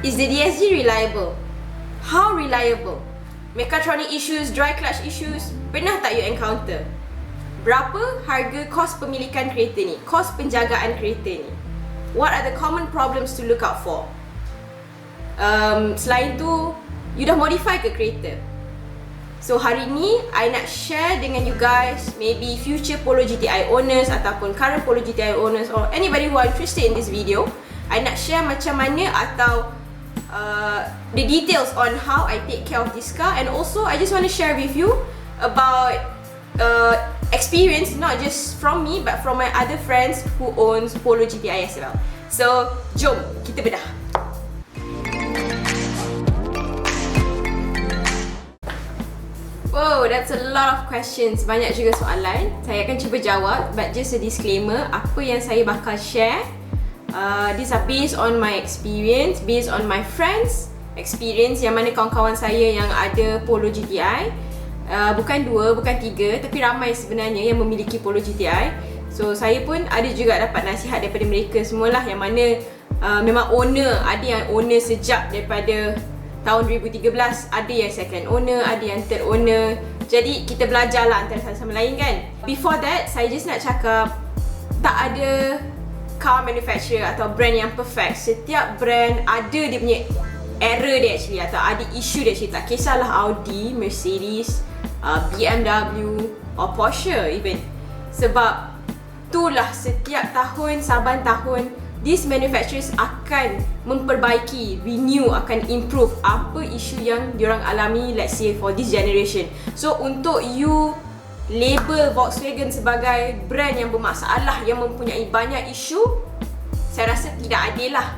Is the DSG reliable? How reliable? Mechatronic issues, dry clutch issues, pernah tak you encounter? Berapa harga kos pemilikan kereta ni? Kos penjagaan kereta ni? What are the common problems to look out for? Selain tu, you dah modify ke kereta? So hari ni, I nak share dengan you guys, maybe future Polo GTI owners ataupun current Polo GTI owners or anybody who are interested in this video, I nak share macam mana atau the details on how I take care of this car, and also I just want to share with you about experience not just from me but from my other friends who owns Polo GTI as well. So, jom kita bedah. Wow, that's a lot of questions. Banyak juga soalan. Saya akan cuba jawab, but just a disclaimer, apa yang saya bakal share, these are based on my experience, based on my friends experience, yang mana kawan-kawan saya yang ada Polo GTI. Bukan 2, bukan 3, tapi ramai sebenarnya yang memiliki Polo GTI. So saya pun ada juga dapat nasihat daripada mereka semualah, yang mana memang owner, ada yang owner sejak daripada tahun 2013, ada yang second owner, ada yang third owner. Jadi kita belajarlah antara satu sama lain kan. Before that, saya just nak cakap, tak ada car manufacturer atau brand yang perfect. Setiap brand ada dia punya error dia actually, atau ada isu dia actually. Tak kisahlah Audi, Mercedes, BMW or Porsche even. Sebab itulah setiap tahun, saban tahun, these manufacturers akan memperbaiki, renew, akan improve apa isu yang diorang alami, let's say for this generation. So untuk you label Volkswagen sebagai brand yang bermasalah, yang mempunyai banyak isu, saya rasa tidak adil lah.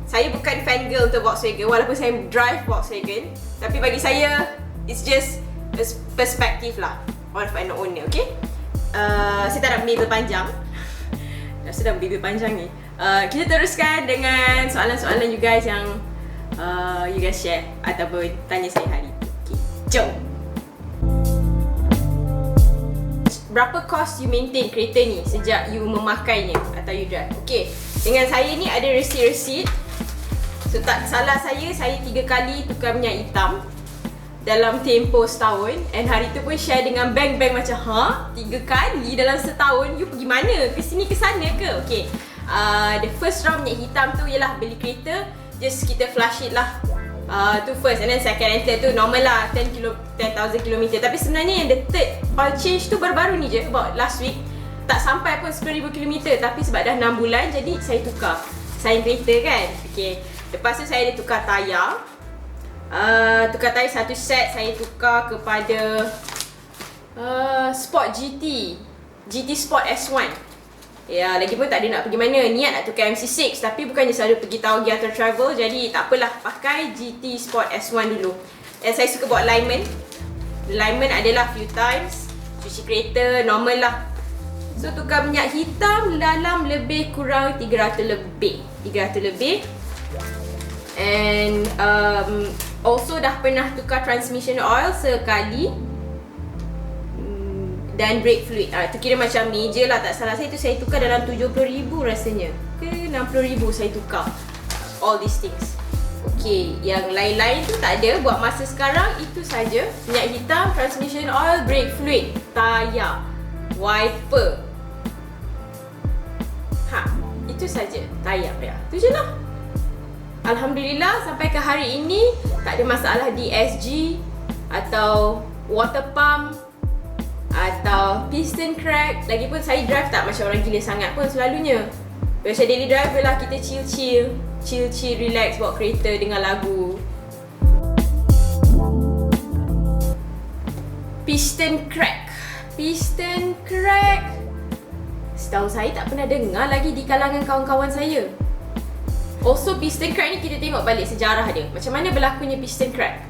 Saya bukan fangirl untuk Volkswagen, walaupun saya drive Volkswagen, tapi bagi saya, it's just a perspective lah of an owner, okay? Saya tak nak bibir panjang. Dah sedang bibir panjang ni. Kita teruskan dengan soalan-soalan you guys yang you guys share ataupun tanya saya hari ni. Okay, jom. Berapa kos you maintain kereta ni sejak you memakainya atau you drive? Okay, dengan saya ni ada resit-resit. So tak salah saya 3 kali tukar minyak hitam dalam tempoh setahun, and hari tu pun share dengan bank-bank macam 3 kali dalam setahun, you pergi mana? Ke sini ke sana ke? Okay, the first round minyak hitam tu ialah beli kereta, just kita flush it lah, tu first, and then second and third tu normal lah, 10,000 km. Tapi sebenarnya yang the third oil change tu baru-baru ni je, about last week. Tak sampai pun 10,000 km, tapi sebab dah 6 bulan jadi saya tukar sayang kereta kan. Okay, lepas tu saya ada tukar tayar. Tukar tayar satu set saya tukar kepada Sport GT Sport S1. Ya, lagipun tak ada nak pergi mana, niat nak tukar MC6, tapi bukannya selalu pergi taugi atau travel, jadi tak apalah, pakai GT Sport S1 dulu. Dan saya suka buat alignment. Alignment adalah few times, cuci kereta normal lah. So tukar minyak hitam dalam lebih kurang 300 lebih. And also dah pernah tukar transmission oil sekali, dan brake fluid. Itu kira macam major lah, tak salah saya tu saya tukar dalam 70,000 rasanya ke 60,000 saya tukar all these things. Okay, yang lain-lain tu tak ada. Buat masa sekarang itu saja: minyak hitam, transmission oil, brake fluid, tayar, wiper. Itu saja. Tayar ya, itu je lah. Alhamdulillah sampai ke hari ini tak ada masalah DSG atau water pump atau piston crack. Lagipun saya drive tak macam orang gila sangat pun selalunya. Biasa daily driver lah, kita chill, relax bawa kereta dengan lagu. Piston crack. Setahu saya tak pernah dengar lagi di kalangan kawan-kawan saya. Also, piston crack ni kita tengok balik sejarah dia. Macam mana berlakunya piston crack?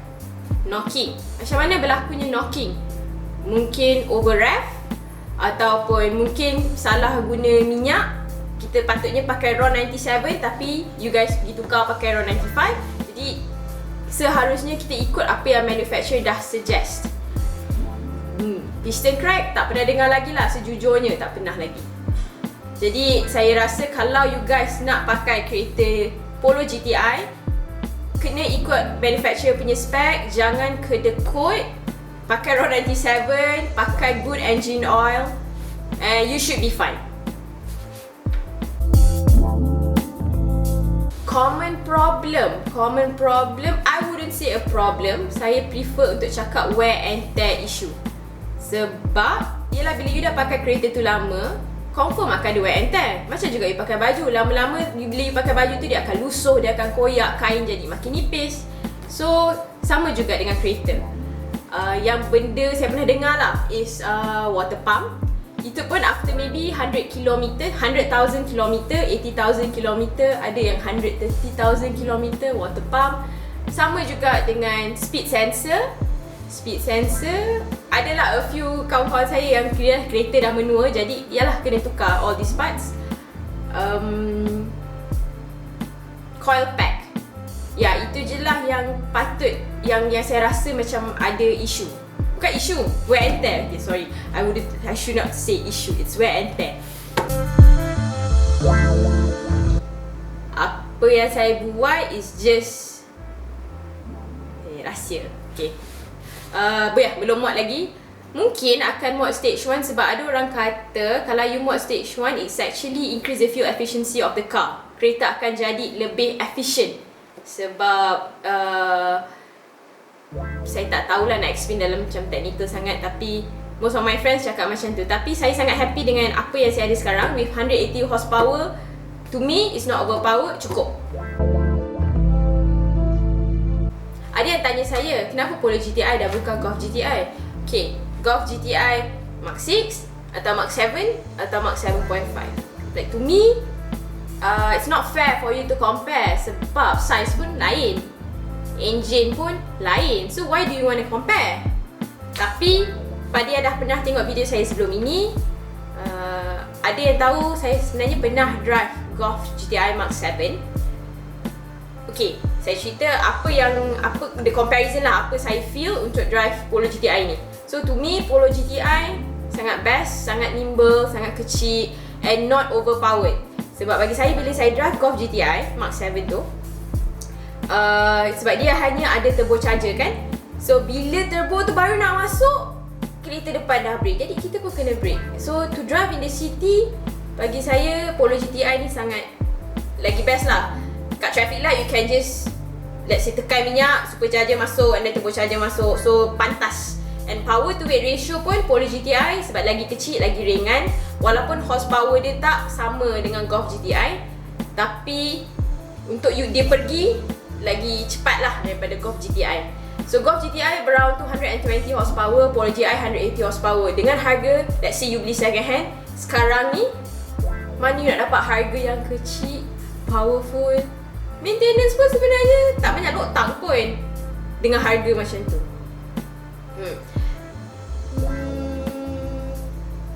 Knocking. Macam mana berlakunya knocking? Mungkin over rev, ataupun mungkin salah guna minyak. Kita patutnya pakai RON 97, tapi you guys pergi tukar pakai RON 95. Jadi seharusnya kita ikut apa yang manufacturer dah suggest. Piston crack tak pernah dengar lagi lah, sejujurnya tak pernah lagi. Jadi saya rasa kalau you guys nak pakai kereta Polo GTI, kena ikut manufacturer punya spec, jangan kedekut, pakai RON 97, pakai good engine oil, and you should be fine. Common problem, I wouldn't say a problem. Saya prefer untuk cakap wear and tear issue. Sebab, yelah bila you dah pakai kereta tu lama, confirm akan ada wear and tear. Macam juga you pakai baju, lama-lama bila you pakai baju tu dia akan lusuh, dia akan koyak, kain jadi makin nipis. So, sama juga dengan kereta. Yang benda saya pernah dengar lah is water pump. Itu pun after maybe 100,000 km, 80,000 km, ada yang 130,000 km water pump. Sama juga dengan speed sensor. Adalah a few kawan-kawan saya yang kira kereta dah menua, jadi ialah kena tukar all these parts. Coil pack. Ya, itu je lah yang patut, yang saya rasa macam ada isu. Bukan isu, wear and tear. Okay, sorry, I should not say issue, it's wear and tear. Apa yang saya buat is just rahsia. Okay, belum mod lagi. Mungkin akan mod stage 1 sebab ada orang kata kalau you mod stage 1, it's actually increase the fuel efficiency of the car. Kereta akan jadi lebih efficient. Sebab saya tak tahulah nak explain dalam macam technical sangat, tapi most of my friends cakap macam tu. Tapi saya sangat happy dengan apa yang saya ada sekarang. With 180 horsepower, to me it's not overpowered, cukup. Ada yang tanya saya, kenapa Polo GTI dah bukan Golf GTI? Okay, Golf GTI Mark 6 atau Mark 7 atau Mark 7.5. Like to me, it's not fair for you to compare sebab size pun lain, engine pun lain. So why do you want to compare? Tapi pada yang dah pernah tengok video saya sebelum ini, ada yang tahu saya sebenarnya pernah drive Golf GTI Mark 7. Okay, saya cerita apa the comparison lah, apa saya feel untuk drive Polo GTI ni. So to me, Polo GTI sangat best, sangat nimble, sangat kecil and not overpowered. Sebab bagi saya bila saya drive Golf GTI Mark 7 tu, sebab dia hanya ada turbo charger kan. So bila turbo tu baru nak masuk, kereta depan dah brake, jadi kita pun kena brake. So to drive in the city, bagi saya Polo GTI ni sangat lagi best lah. Kat traffic light you can just, let's say tekan minyak, supercharger masuk and then turbo charger masuk. So pantas. And power to weight ratio pun Polo GTI sebab lagi kecil, lagi ringan. Walaupun horsepower dia tak sama dengan Golf GTI, tapi untuk dia pergi lagi cepat lah daripada Golf GTI. So Golf GTI around 220 horsepower, Polo GTI 180 horsepower. Dengan harga, let's say you beli second hand, sekarang ni mana you nak dapat harga yang kecil, powerful, maintenance pun sebenarnya tak banyak lotang pun dengan harga macam tu.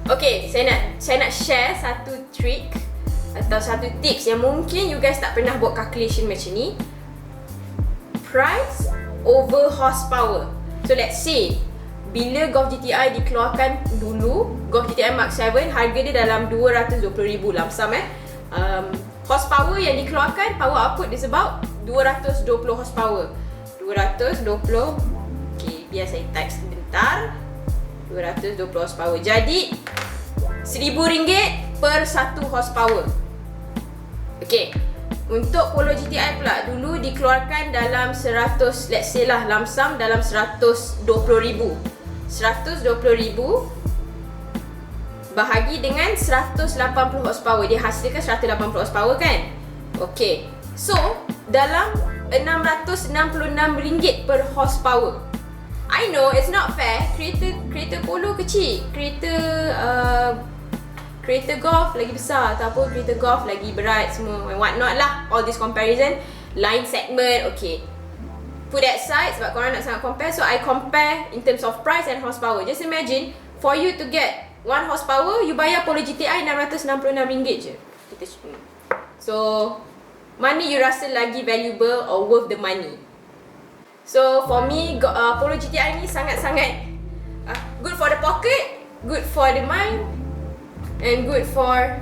Okay, saya nak share satu trick atau satu tips yang mungkin you guys tak pernah buat calculation macam ni. Price over horsepower. So let's say bila Golf GTI dikeluarkan dulu, Golf GTI Mark 7 harga dia dalam 220,000 lamsam horsepower yang dikeluarkan, power output is about 220 horsepower. 220, okay, biar saya type sebentar. 220 horsepower. Jadi RM1,000 per 1 horsepower. Okay, untuk Polo GTI pula dulu dikeluarkan dalam 100, let's say lah lamsam dalam 120,000. 120,000 bahagi dengan 180 horsepower, dia hasilkan 180 horsepower kan. Okay, so dalam RM666 per horsepower. I know it's not fair. Kereta Polo kecil, kereta Golf lagi besar, ataupun kereta Golf lagi berat semua and what not lah. All this comparison, line segment, okay, put that side sebab korang nak sangat compare. So I compare in terms of price and horsepower. Just imagine for you to get 1 horsepower, you bayar Polo GTI RM666 je. So mana you rasa lagi valuable or worth the money? So for me, Polo GTI ni sangat-sangat good for the pocket, good for the mind, and good for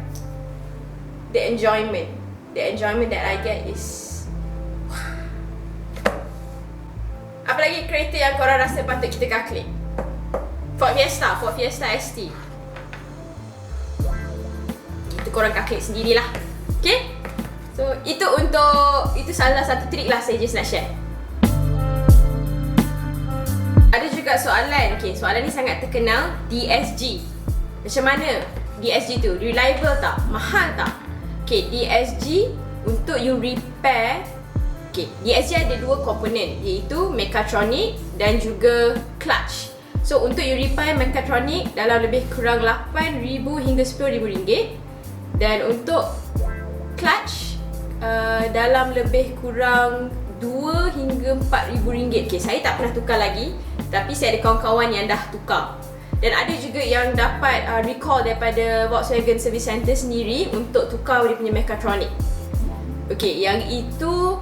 the enjoyment. The enjoyment that I get is lagi kereta yang korang rasa patut kita kaklik? Ford Fiesta ST. Itu korang kaklik sendirilah. Okay? So, itu salah satu trik lah saya just nak share. Ada juga soalan, okay, soalan ni sangat terkenal, DSG. Macam mana DSG tu? Reliable tak? Mahal tak? Okay, DSG untuk you repair. Okay, DSG ada dua komponen, iaitu mechatronic dan juga clutch. So, untuk you repair mechatronic dalam lebih kurang 8,000 hingga 10,000 ringgit. Dan untuk clutch dalam lebih kurang 2 hingga 4,000 ringgit. Okay, saya tak pernah tukar lagi, tapi saya ada kawan-kawan yang dah tukar. Dan ada juga yang dapat recall daripada Volkswagen Service Center sendiri untuk tukar dia punya mechatronic. Okay, yang itu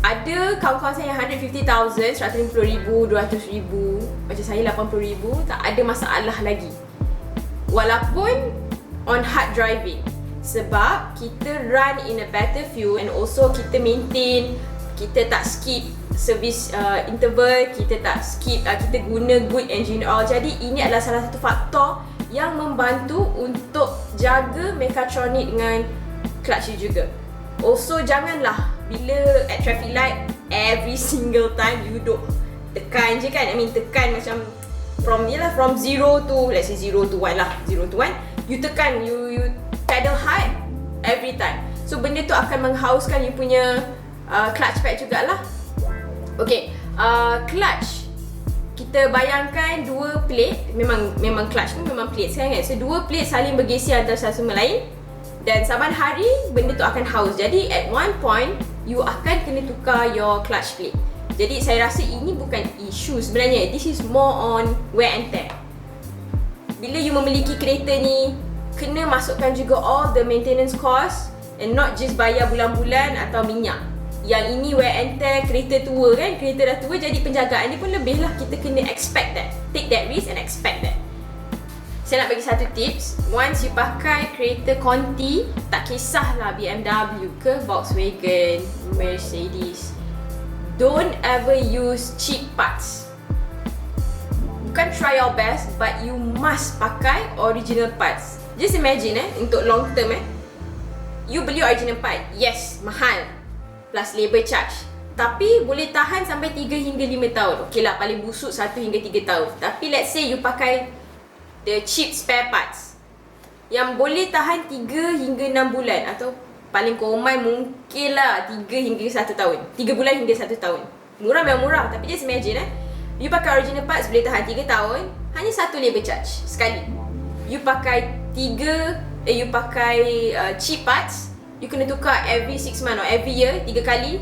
ada kawan-kawan saya yang 150,000, 150,000, 200,000, macam saya 80,000, tak ada masalah lagi. Walaupun on hard driving, sebab kita run in a better fuel and also kita maintain, kita tak skip service interval, kita tak skip, kita guna good engine oil. Jadi ini adalah salah satu faktor yang membantu untuk jaga mechatronic dengan clutch juga. Also, janganlah bila at traffic light every single time you duk tekan je kan. I mean tekan macam from 0 to, let's say 0 to 1 lah, 0 to 1, you tekan, you pedal hard every time. So benda tu akan menghauskan you punya clutch pad jugalah. Okay, clutch, kita bayangkan dua plate, memang clutch pun memang plate sekarang kan. So dua plate saling bergeser antara satu sama lain, dan saban hari benda tu akan haus. Jadi at one point you akan kena tukar your clutch plate. Jadi saya rasa ini bukan isu sebenarnya, this is more on wear and tear. Bila you memiliki kereta ni, kena masukkan juga all the maintenance cost, and not just bayar bulan-bulan atau minyak. Yang ini wear and tear, kereta tua kan, kereta dah tua, jadi penjagaan dia pun lebih lah. Kita kena expect that, take that risk and expect that. Saya nak bagi satu tips. Once you pakai kereta konti, tak kisahlah BMW ke Volkswagen, Mercedes, don't ever use cheap parts. Bukan try your best, but you must pakai original parts. Just imagine untuk long term you beli original part, yes, mahal, plus labor charge, tapi boleh tahan sampai 3 hingga 5 tahun. Okay lah, paling busuk 1 hingga 3 tahun. Tapi let's say you pakai the cheap spare parts yang boleh tahan 3 hingga 6 bulan, atau paling common mungkin lah 3 hingga 1 tahun, 3 bulan hingga 1 tahun. Murah memang murah, tapi just imagine you pakai original parts boleh tahan 3 tahun, hanya 1 labor charge sekali. You pakai you pakai cheap parts, you kena tukar every 6 months or every year, 3 kali,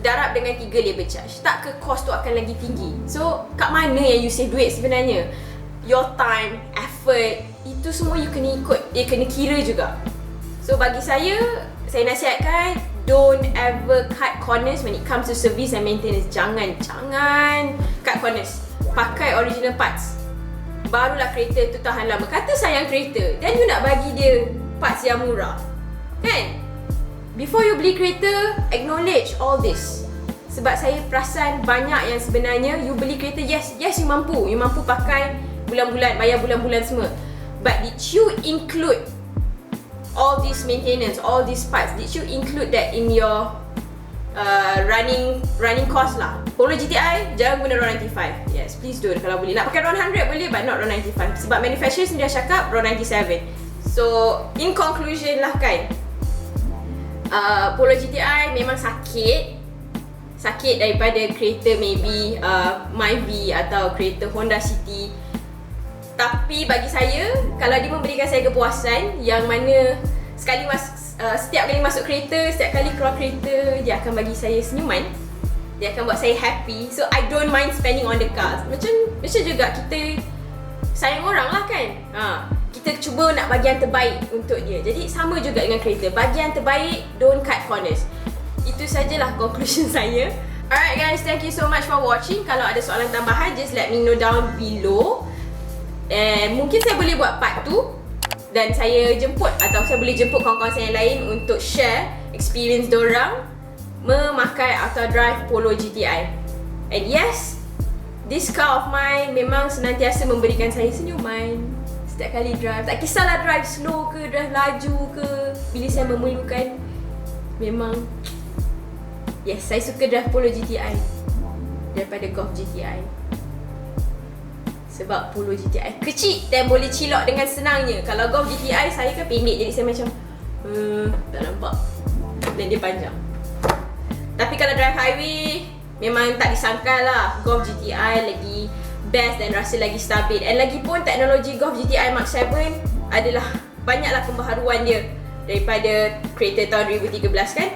darab dengan 3 labor charge. Tak ke cost tu akan lagi tinggi? So, kat mana yang you save duit sebenarnya? Your time, effort, itu semua you kena ikut, kena kira juga. So, bagi saya nasihatkan, don't ever cut corners when it comes to service and maintenance. Jangan cut corners. Pakai original parts, barulah kereta tu tahan lama. Kata sayang kereta, dan you nak bagi dia parts yang murah, kan? Before you beli kereta, acknowledge all this. Sebab saya perasan banyak yang sebenarnya you beli kereta, yes you mampu pakai bulan-bulan, bayar bulan-bulan semua. But did you include all this maintenance, all these parts? Did you include that in your running cost lah? Polo GTI, jangan guna RON 95. Yes, please don't. Kalau boleh, nak pakai RON 100 boleh, but not RON 95. Sebab manufacturer sendiri dah cakap RON 97. So, in conclusion lah kan, Polo GTI memang sakit daripada kereta maybe Myvi atau kereta Honda City. Tapi bagi saya, kalau dia memberikan saya kepuasan, yang mana setiap kali masuk kereta, setiap kali keluar kereta, dia akan bagi saya senyuman, dia akan buat saya happy. So I don't mind spending on the car. Macam juga kita sayang orang lah kan, kita cuba nak bagi yang terbaik untuk dia. Jadi sama juga dengan kereta, bagi yang terbaik, don't cut corners. Itu sajalah conclusion saya. Alright guys, thank you so much for watching. Kalau ada soalan tambahan, just let me know down below. And mungkin saya boleh buat part 2, dan saya jemput, atau saya boleh jemput kawan-kawan saya yang lain untuk share experience dorang memakai atau drive Polo GTI. And yes, this car of mine memang senantiasa memberikan saya senyuman setiap kali drive. Tak kisahlah drive slow ke, drive laju ke, bila saya memerlukan. Memang yes, saya suka drive Polo GTI daripada Golf GTI. Sebab Polo GTI kecil dan boleh cilok dengan senangnya. Kalau Golf GTI saya kan pendek, jadi saya macam tak nampak. Dan dia panjang. Tapi kalau drive highway memang tak disangkal lah, Golf GTI lagi best dan rasa lagi stabil. And lagipun teknologi Golf GTI Mark 7 adalah banyaklah pembaharuan dia daripada kereta tahun 2013 kan.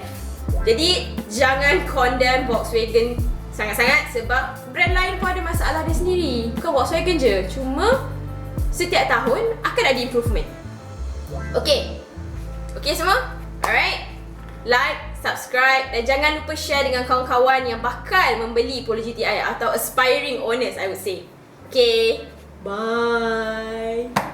Jadi jangan condemn Volkswagen sangat-sangat sebab brand lain pun ada masalah dia sendiri. Bukan Volkswagen je, cuma setiap tahun akan ada improvement. Okay semua? Alright, like, subscribe dan jangan lupa share dengan kawan-kawan yang bakal membeli Polo GTI atau aspiring owners, I would say. Okay, bye.